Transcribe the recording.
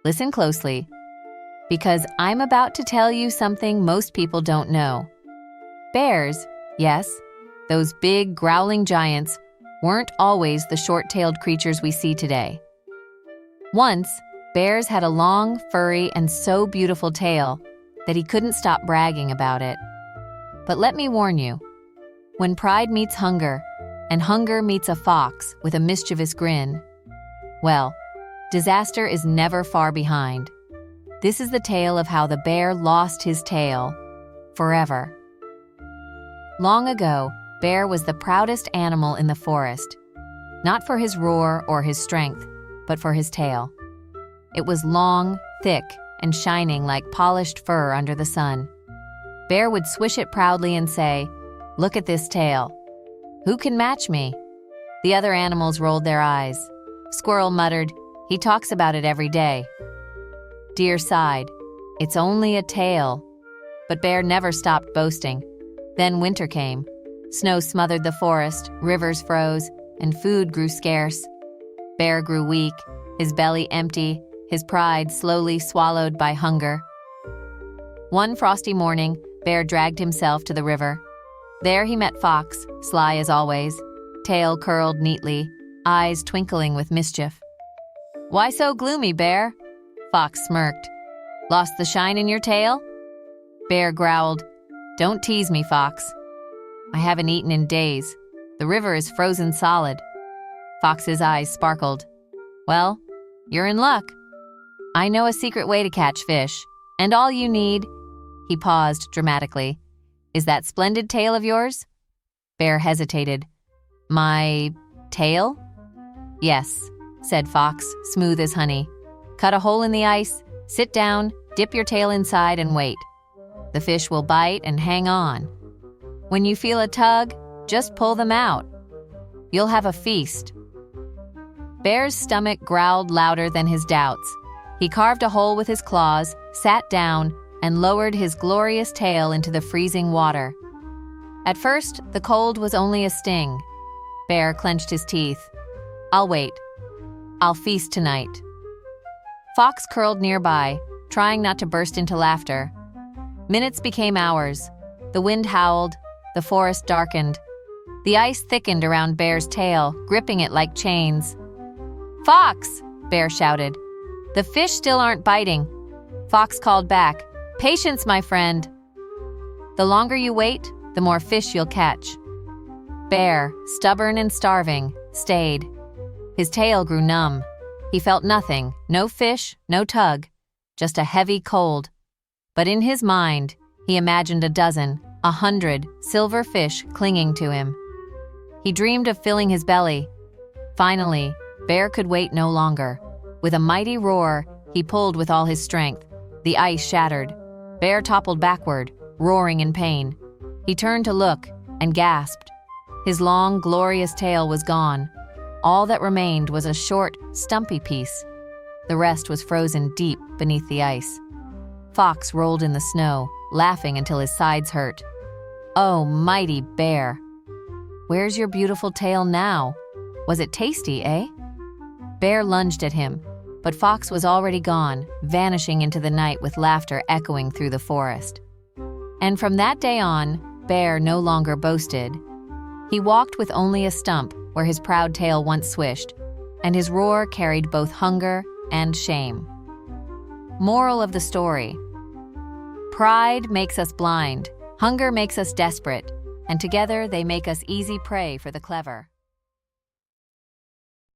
Listen closely, because I'm about to tell you something most people don't know. Bears, yes, those big, growling giants, weren't always the short-tailed creatures we see today. Once, bears had a long, furry, and so beautiful tail that he couldn't stop bragging about it. But let me warn you, when pride meets hunger, and hunger meets a fox with a mischievous grin, well, disaster is never far behind. This is the tale of how the bear lost his tail forever. Long ago, Bear was the proudest animal in the forest, not for his roar or his strength, but for his tail. It was long, thick, and shining like polished fur under the sun. Bear would swish it proudly and say, "Look at this tail. Who can match me?" The other animals rolled their eyes. Squirrel muttered, "He talks about it every day." Deer sighed, "It's only a tail." But Bear never stopped boasting. Then winter came. Snow smothered the forest, rivers froze, and food grew scarce. Bear grew weak, his belly empty, his pride slowly swallowed by hunger. One frosty morning, Bear dragged himself to the river. There he met Fox, sly as always, tail curled neatly, eyes twinkling with mischief. "Why so gloomy, Bear?" Fox smirked. "Lost the shine in your tail?" Bear growled, "Don't tease me, Fox. I haven't eaten in days. The river is frozen solid." Fox's eyes sparkled. "Well, you're in luck. I know a secret way to catch fish, and all you need—" He paused dramatically. "Is that splendid tail of yours?" Bear hesitated. "My tail?" "Yes," said Fox, smooth as honey. "Cut a hole in the ice, sit down, dip your tail inside, and wait. The fish will bite and hang on. When you feel a tug, just pull them out. You'll have a feast." Bear's stomach growled louder than his doubts. He carved a hole with his claws, sat down, and lowered his glorious tail into the freezing water. At first, the cold was only a sting. Bear clenched his teeth. "I'll wait. I'll feast tonight." Fox curled nearby, trying not to burst into laughter. Minutes became hours. The wind howled. The forest darkened. The ice thickened around Bear's tail, gripping it like chains. "Fox!" Bear shouted. "The fish still aren't biting." Fox called back, "Patience, my friend. The longer you wait, the more fish you'll catch." Bear, stubborn and starving, stayed. His tail grew numb. He felt nothing, no fish, no tug, just a heavy cold. But in his mind, he imagined a dozen, 100 silver fish clinging to him. He dreamed of filling his belly. Finally, Bear could wait no longer. With a mighty roar, he pulled with all his strength. The ice shattered. Bear toppled backward, roaring in pain. He turned to look and gasped. His long, glorious tail was gone. All that remained was a short, stumpy piece. The rest was frozen deep beneath the ice. Fox rolled in the snow, laughing until his sides hurt. "Oh, mighty Bear! Where's your beautiful tail now? Was it tasty, eh?" Bear lunged at him, but Fox was already gone, vanishing into the night with laughter echoing through the forest. And from that day on, Bear no longer boasted. He walked with only a stump where his proud tail once swished, and his roar carried both hunger and shame. Moral of the story: pride makes us blind, hunger makes us desperate, and together they make us easy prey for the clever.